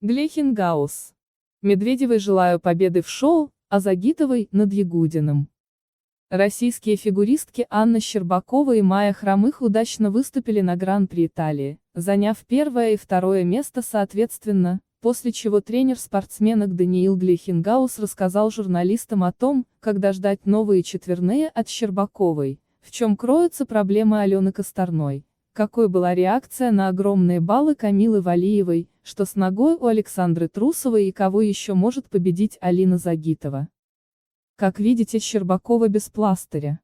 Глейхенгаус. Медведевой желаю победы в шоу, а Загитовой – над Ягудиным. Российские фигуристки Анна Щербакова и Майя Хромых удачно выступили на Гран-при Италии, заняв первое и второе место соответственно, после чего тренер спортсменок Даниил Глейхенгаус рассказал журналистам о том, когда ждать новые четверные от Щербаковой, в чем кроются проблемы Алены Косторной, какой была реакция на огромные баллы Камилы Валиевой, что с ногой у Александры Трусовой и кого еще может победить Алина Загитова. Как видите, Щербакова без пластыря.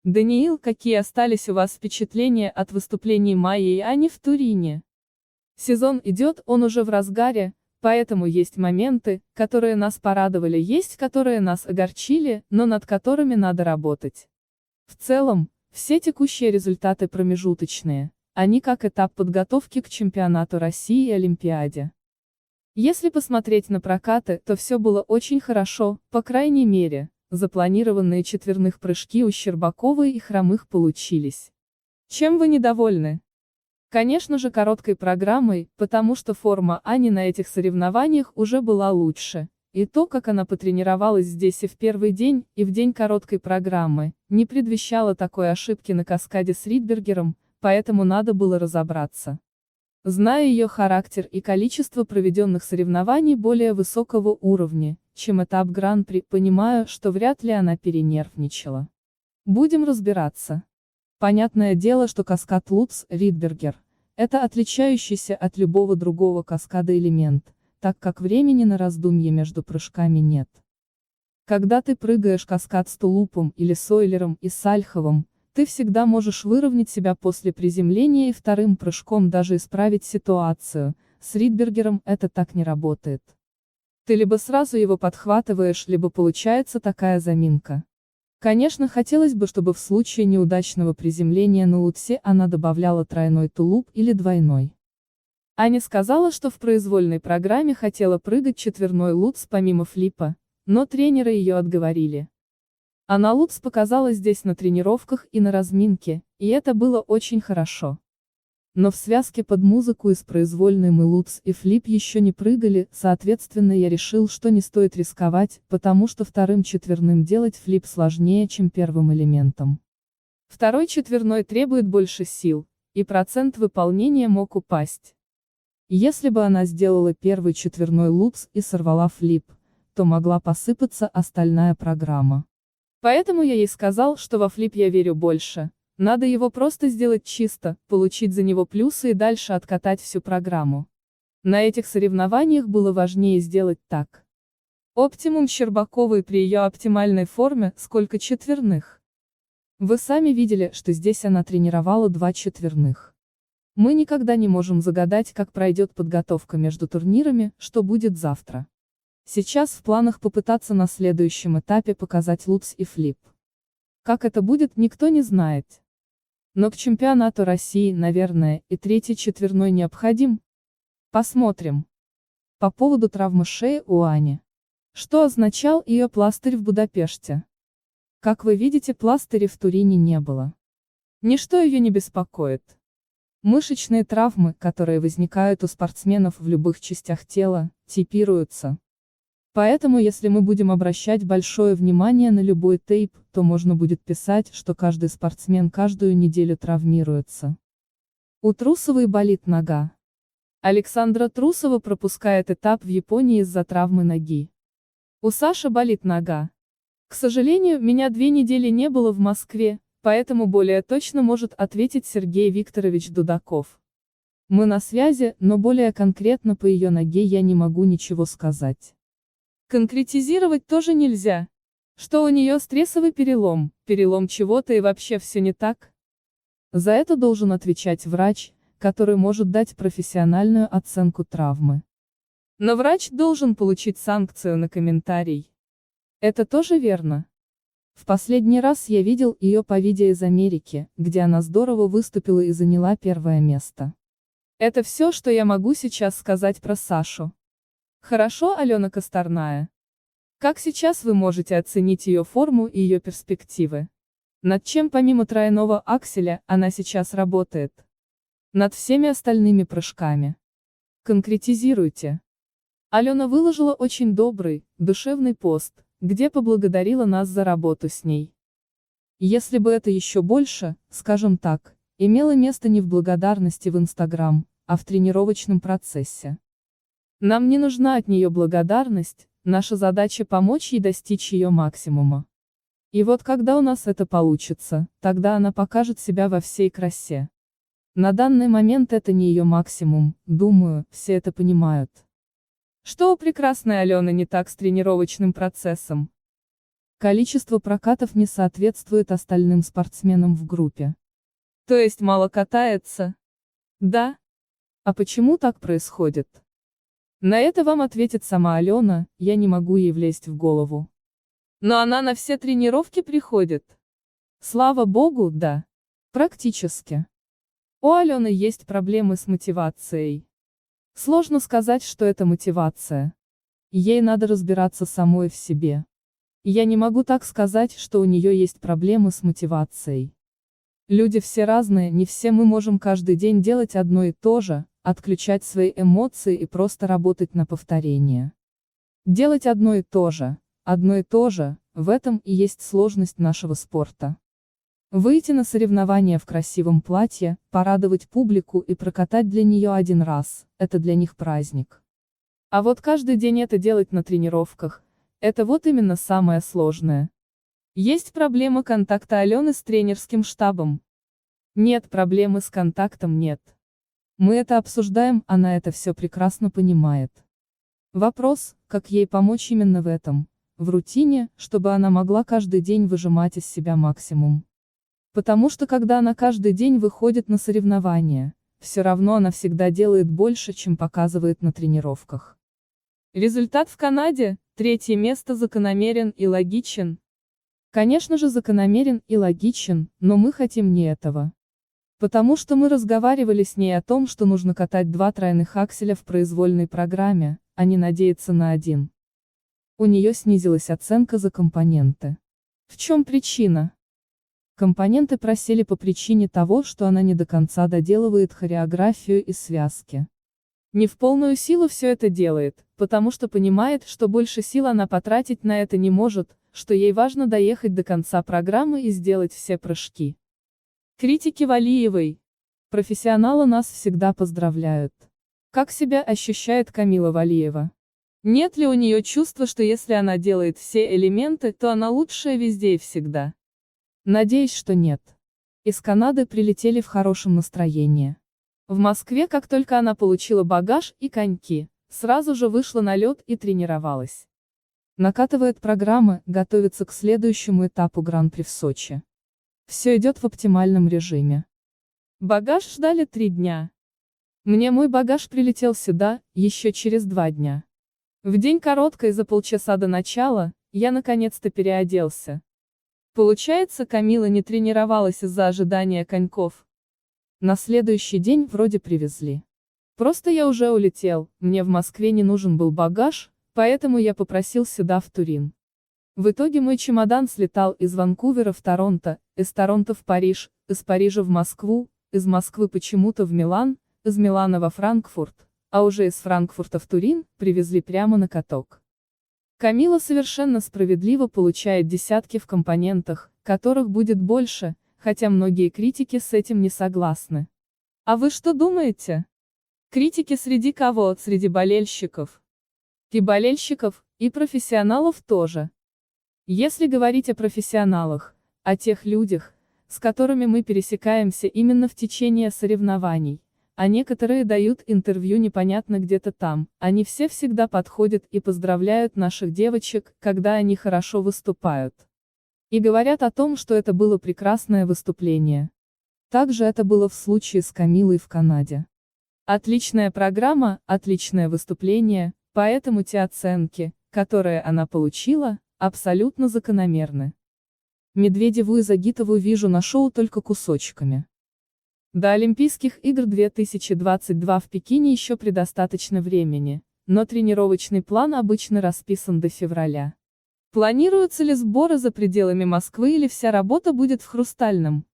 Даниил, какие остались у вас впечатления от выступлений Майи и Ани в Турине? Сезон идет, он уже в разгаре, поэтому есть моменты, которые нас порадовали, есть которые нас огорчили, но над которыми надо работать. В целом, все текущие результаты промежуточные, они как этап подготовки к чемпионату России и Олимпиаде. Если посмотреть на прокаты, то все было очень хорошо, по крайней мере, запланированные четверных прыжки у Щербаковой и Хромых получились. Чем вы недовольны? Конечно же короткой программой, потому что форма Ани на этих соревнованиях уже была лучше, и то, как она потренировалась здесь и в первый день, и в день короткой программы, не предвещало такой ошибки на каскаде с Ридбергером, поэтому надо было разобраться. Зная ее характер и количество проведенных соревнований более высокого уровня, чем этап Гран-при, понимаю, что вряд ли она перенервничала. Будем разбираться. Понятное дело, что каскад Лутц-Ридбергер – это отличающийся от любого другого каскада элемент, так как времени на раздумье между прыжками нет. Когда ты прыгаешь каскад с тулупом или сойлером и сальховым, ты всегда можешь выровнять себя после приземления и вторым прыжком даже исправить ситуацию, с Ридбергером это так не работает. Ты либо сразу его подхватываешь, либо получается такая заминка. Конечно, хотелось бы, чтобы в случае неудачного приземления на Лутце она добавляла тройной тулуп или двойной. Аня сказала, что в произвольной программе хотела прыгать четверной Лутц помимо флипа, но тренеры ее отговорили. Она Лутц показала здесь на тренировках и на разминке, и это было очень хорошо. Но в связке под музыку из произвольной мы Лутц и флип еще не прыгали, соответственно я решил, что не стоит рисковать, потому что вторым четверным делать флип сложнее, чем первым элементом. Второй четверной требует больше сил, и процент выполнения мог упасть. Если бы она сделала первый четверной Лутц и сорвала флип, то могла посыпаться остальная программа. Поэтому я ей сказал, что во флип я верю больше. Надо его просто сделать чисто, получить за него плюсы и дальше откатать всю программу. На этих соревнованиях было важнее сделать так. Оптимум Щербаковой при ее оптимальной форме, сколько четверных. Вы сами видели, что здесь она тренировала 2 четверных. Мы никогда не можем загадать, как пройдет подготовка между турнирами, что будет завтра. Сейчас в планах попытаться на следующем этапе показать Лутц и флип. Как это будет, никто не знает. Но к чемпионату России, наверное, и третий четверной необходим. Посмотрим. По поводу травмы шеи у Ани. Что означал ее пластырь в Будапеште? Как вы видите, пластыря в Турине не было. Ничто ее не беспокоит. Мышечные травмы, которые возникают у спортсменов в любых частях тела, типируются. Поэтому если мы будем обращать большое внимание на любой тейп, то можно будет писать, что каждый спортсмен каждую неделю травмируется. У Трусовой болит нога. Александра Трусова пропускает этап в Японии из-за травмы ноги. У Саши болит нога. К сожалению, меня 2 недели не было в Москве, поэтому более точно может ответить Сергей Викторович Дудаков. Мы на связи, но более конкретно по ее ноге я не могу ничего сказать. Конкретизировать тоже нельзя. Что у нее стрессовый перелом, перелом чего-то и вообще все не так? За это должен отвечать врач, который может дать профессиональную оценку травмы. Но врач должен получить санкцию на комментарий. Это тоже верно. В последний раз я видел ее по видео из Америки, где она здорово выступила и заняла первое место. Это все, что я могу сейчас сказать про Сашу. Хорошо, Алена Косторная. Как сейчас вы можете оценить ее форму и ее перспективы? Над чем помимо тройного акселя она сейчас работает? Над всеми остальными прыжками. Конкретизируйте. Алена выложила очень добрый, душевный пост, где поблагодарила нас за работу с ней. Если бы это еще больше, скажем так, имело место не в благодарности в Инстаграм, а в тренировочном процессе. Нам не нужна от нее благодарность, наша задача помочь ей достичь ее максимума. И вот когда у нас это получится, тогда она покажет себя во всей красе. На данный момент это не ее максимум, думаю, все это понимают. Что у прекрасной Алены не так с тренировочным процессом? Количество прокатов не соответствует остальным спортсменам в группе. То есть мало катается? Да. А почему так происходит? На это вам ответит сама Алена, я не могу ей влезть в голову. Но она на все тренировки приходит. Слава богу, да. Практически. У Алены есть проблемы с мотивацией. Сложно сказать, что это мотивация. Ей надо разбираться самой в себе. Я не могу так сказать, что у нее есть проблемы с мотивацией. Люди все разные, не все мы можем каждый день делать одно и то же, отключать свои эмоции и просто работать на повторение. Делать одно и то же, в этом и есть сложность нашего спорта. Выйти на соревнования в красивом платье, порадовать публику и прокатать для нее один раз – это для них праздник. А вот каждый день это делать на тренировках – это вот именно самое сложное. Есть проблема контакта Алены с тренерским штабом? Нет, проблемы с контактом нет. Мы это обсуждаем, она это все прекрасно понимает. Вопрос, как ей помочь именно в этом, в рутине, чтобы она могла каждый день выжимать из себя максимум. Потому что когда она каждый день выходит на соревнования, все равно она всегда делает больше, чем показывает на тренировках. Результат в Канаде, 3-е место, закономерен и логичен. Конечно же, закономерен и логичен, но мы хотим не этого. Потому что мы разговаривали с ней о том, что нужно катать 2 тройных акселя в произвольной программе, а не надеяться на один. У нее снизилась оценка за компоненты. В чем причина? Компоненты просели по причине того, что она не до конца доделывает хореографию и связки. Не в полную силу все это делает, потому что понимает, что больше сил она потратить на это не может, что ей важно доехать до конца программы и сделать все прыжки. Критики Валиевой. Профессионалы нас всегда поздравляют. Как себя ощущает Камила Валиева? Нет ли у нее чувства, что если она делает все элементы, то она лучшая везде и всегда? Надеюсь, что нет. Из Канады прилетели в хорошем настроении. В Москве, как только она получила багаж и коньки, сразу же вышла на лед и тренировалась. Накатывает программы, готовится к следующему этапу Гран-при в Сочи. Все идет в оптимальном режиме. Багаж ждали 3 дня. Мне мой багаж прилетел сюда, еще через 2 дня. В день короткой за полчаса до начала, я наконец-то переоделся. Получается, Камила не тренировалась из-за ожидания коньков. На следующий день вроде привезли. Просто я уже улетел, мне в Москве не нужен был багаж, поэтому я попросил сюда в Турин. В итоге мой чемодан слетал из Ванкувера в Торонто, из Торонто в Париж, из Парижа в Москву, из Москвы почему-то в Милан, из Милана во Франкфурт, а уже из Франкфурта в Турин привезли прямо на каток. Камила совершенно справедливо получает десятки в компонентах, которых будет больше, хотя многие критики с этим не согласны. А вы что думаете? Критики среди кого? Среди болельщиков. И болельщиков, и профессионалов тоже. Если говорить о профессионалах, о тех людях, с которыми мы пересекаемся именно в течение соревнований, а некоторые дают интервью непонятно где-то там, они все всегда подходят и поздравляют наших девочек, когда они хорошо выступают. И говорят о том, что это было прекрасное выступление. Также это было в случае с Камилой в Канаде. Отличная программа, отличное выступление, поэтому те оценки, которые она получила, абсолютно закономерны. Медведеву и Загитову вижу на шоу только кусочками. До Олимпийских игр 2022 в Пекине еще предостаточно времени, но тренировочный план обычно расписан до февраля. Планируются ли сборы за пределами Москвы или вся работа будет в Хрустальном?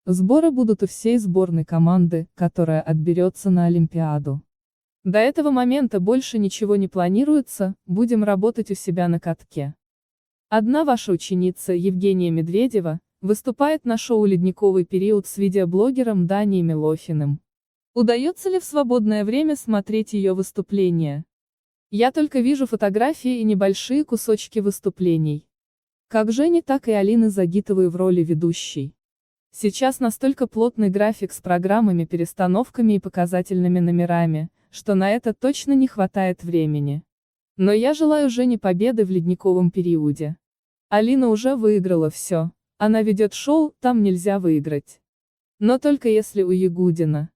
Сборы будут у всей сборной команды, которая отберется на Олимпиаду. До этого момента больше ничего не планируется, будем работать у себя на катке. Одна ваша ученица, Евгения Медведева, выступает на шоу «Ледниковый период» с видеоблогером Данией Милохиным. Удается ли в свободное время смотреть ее выступления? Я только вижу фотографии и небольшие кусочки выступлений. Как Жени, так и Алины Загитовой в роли ведущей. Сейчас настолько плотный график с программами, перестановками и показательными номерами, что на это точно не хватает времени. Но я желаю Жене победы в ледниковом периоде. Алина уже выиграла все. Она ведет шоу, там нельзя выиграть. Но только если у Ягудина.